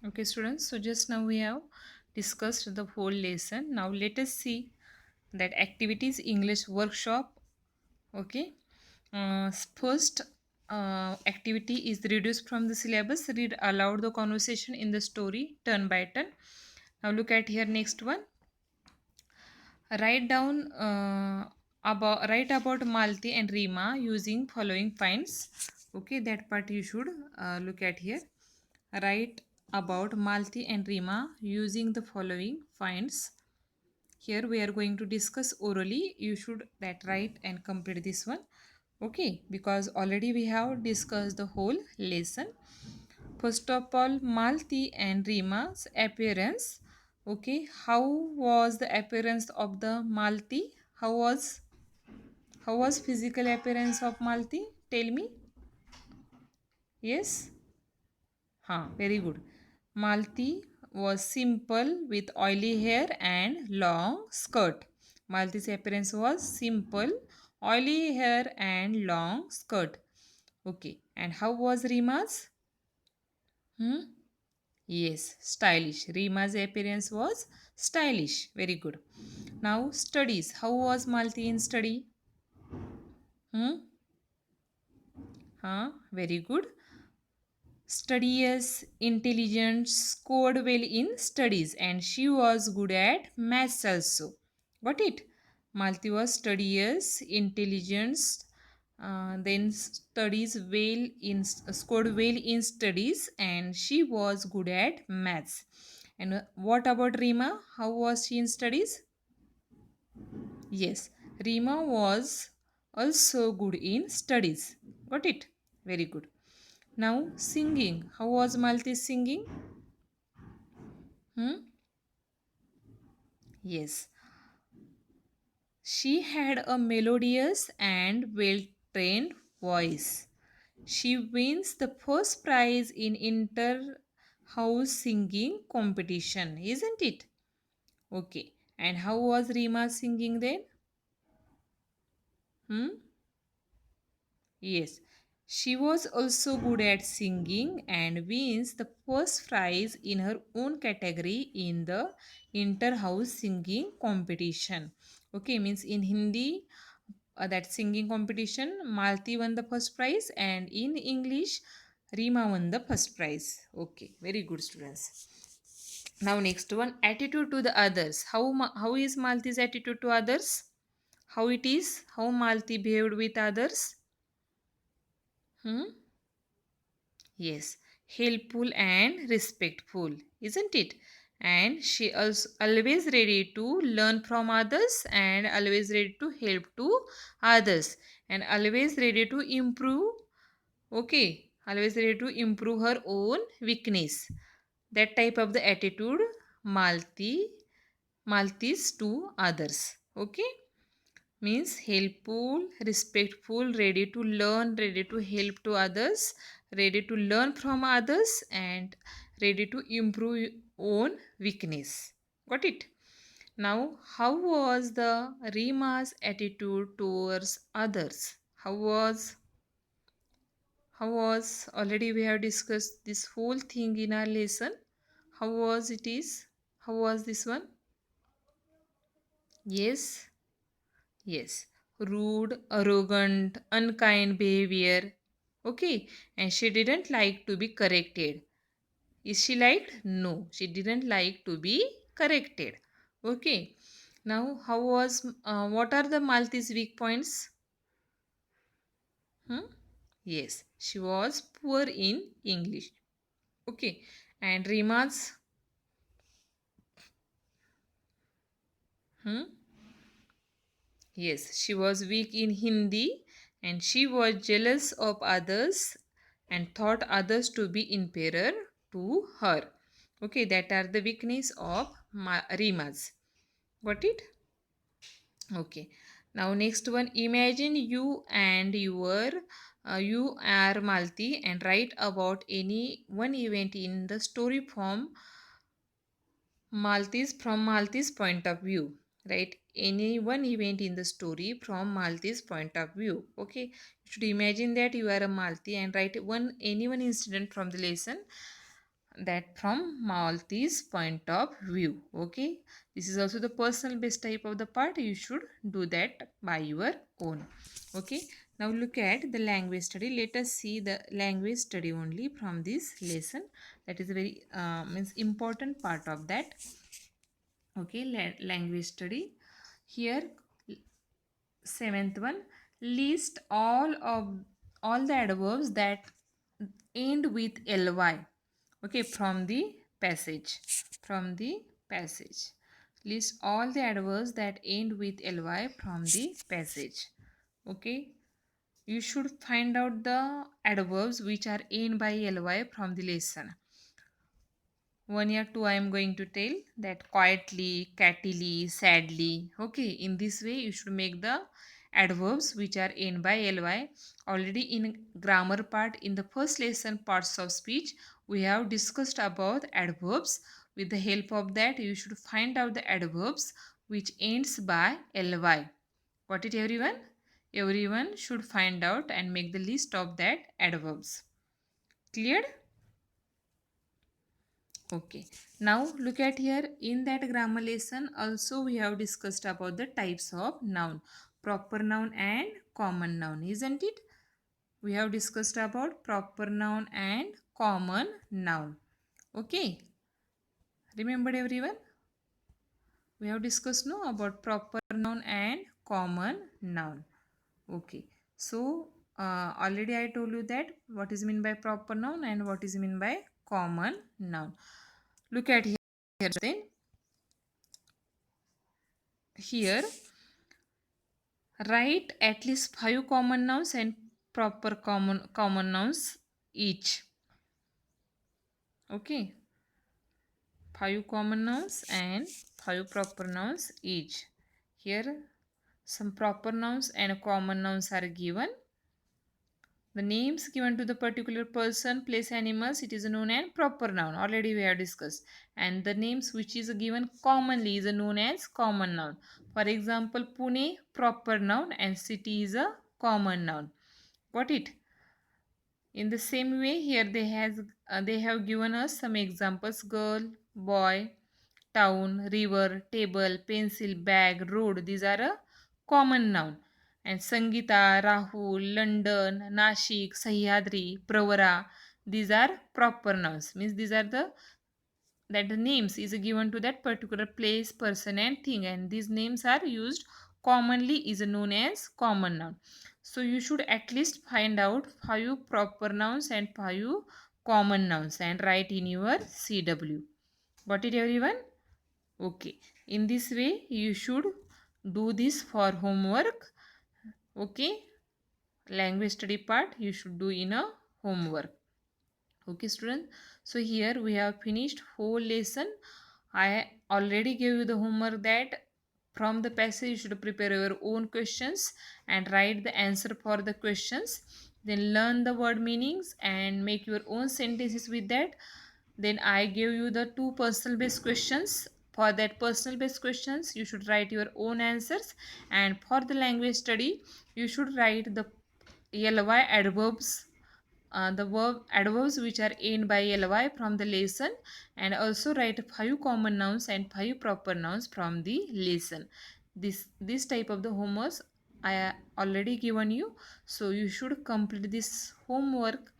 Okay, students. So just now we have discussed the whole lesson. Now let us see that activities English workshop. Okay. First activity is reduced from the syllabus. Read aloud the conversation in the story turn by turn. Now look at here next one. Write about Malti and Rima using following finds. Okay, that part you should look at here. Write about Malti and Rima using the following finds. Here we are going to discuss orally. You should that write and complete this one. Okay, because already we have discussed the whole lesson. First of all, Malti and Rima's appearance. Okay, how was the appearance of the Malti? How was how was physical appearance of Malti? Tell me. Yes. Very good. Malti was simple with oily hair and long skirt. Malti's appearance was simple, oily hair and long skirt. Okay. And how was Rima's? Hmm? Yes, stylish. Rima's appearance was stylish. Very good. Now, studies. How was Malti in study? Hmm? Very good. Studious, intelligent, scored well in studies, and she was good at maths also. Got it? Malti was studious, intelligent, then studies well in scored well in studies, and she was good at maths. And what about Rima? How was she in studies? Yes, Rima was also good in studies. Got it? Very good. Now, singing. How was Malti singing? Hmm? Yes. She had a melodious and well trained voice. She wins the first prize in inter house singing competition, isn't it? Okay. And how was Rima singing then? Hmm? Yes, she was also good at singing and wins the first prize in her own category in the inter-house singing competition. Okay, means in Hindi, that singing competition, Malti won the first prize, and in English, Rima won the first prize. Okay, very good, students. Now next one, attitude to the others. How is Malti's attitude to others? How it is? How Malti behaved with others? Hmm? Yes, helpful and respectful, isn't it? And she is always ready to learn from others and always ready to help to others and always ready to improve. Okay, always ready to improve her own weakness. That type of the attitude Maltis to others. Okay, means helpful, respectful, ready to learn, ready to help to others, ready to learn from others, and ready to improve own weakness. Got it? Now, how was the Rima's attitude towards others? How was how was already we have discussed this whole thing in our lesson. How was it is? How was this one? Yes. Yes, rude, arrogant, unkind behavior. Okay, and she didn't like to be corrected. Is she liked? No, she didn't like to be corrected. Okay, now what are the Malti's weak points? Hmm? Yes, she was poor in English. Okay, and Rima's, hmm? Yes, she was weak in Hindi and she was jealous of others and thought others to be inferior to her. Okay, that are the weakness of Rima's. Got it? Okay. Now next one. Imagine you are Malti and write about any one event in the story from Malti's point of view. Right? Any one event in the story from Malti's point of view. Okay. You should imagine that you are a Malti and write any one incident from the lesson. that from Malti's point of view. Okay, this is also the personal based type of the part. You should do that by your own. Okay, now look at the language study. Let us see the language study only from this lesson. That is a very means important part of that. Okay, language study. Here, seventh one, list all the adverbs that end with ly. Okay, from the passage. From the passage, list all the adverbs that end with ly from the passage. Okay, you should find out the adverbs which are end by ly from the lesson. 1 or 2 I am going to tell that quietly, cattily, sadly. Okay, in this way you should make the adverbs which are end by ly. Already in grammar part, in the first lesson parts of speech, we have discussed about adverbs. With the help of that, you should find out the adverbs which ends by ly. Got it, everyone? Everyone should find out and make the list of that adverbs. Cleared? Okay, now look at here. In that grammar lesson also we have discussed about the types of noun, proper noun and common noun, isn't it? We have discussed about proper noun and common noun. Okay, remembered everyone? We have discussed no about proper noun and common noun. Okay, so already I told you that what is mean by proper noun and what is mean by common noun. Look at here then. Here, write at least 5 common nouns and proper common nouns each. Okay, 5 common nouns and 5 proper nouns each. Here some proper nouns and common nouns are given. The names given to the particular person, place, animals, it is known as proper noun. Already we have discussed. And the names which is given commonly is known as common noun. For example, Pune, proper noun, and city is a common noun. Got it? In the same way, here they have given us some examples: girl, boy, town, river, table, pencil, bag, road. These are a common noun. And Sangita, Rahul, London, Nashik, Sahyadri, Pravara, these are proper nouns. Means these are the names is given to that particular place, person and thing, and these names are used commonly, is known as common noun. So you should at least find out 5 proper nouns and 5 common nouns and write in your CW. Got it, everyone? Okay, in this way you should do this for homework. Okay, language study part you should do in a homework. Okay students, so here we have finished whole lesson. I already gave you the homework that from the passage you should prepare your own questions and write the answer for the questions, then learn the word meanings and make your own sentences with that. Then I gave you the 2 personal based questions. For that personal based questions you should write your own answers, and for the language study you should write the ly adverbs, the verb adverbs which are end by ly from the lesson, and also write 5 common nouns and 5 proper nouns from the lesson. This type of the homework I already given you, so you should complete this homework.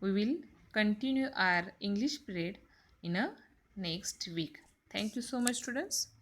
We will continue our English period in a next week. Thank you so much students.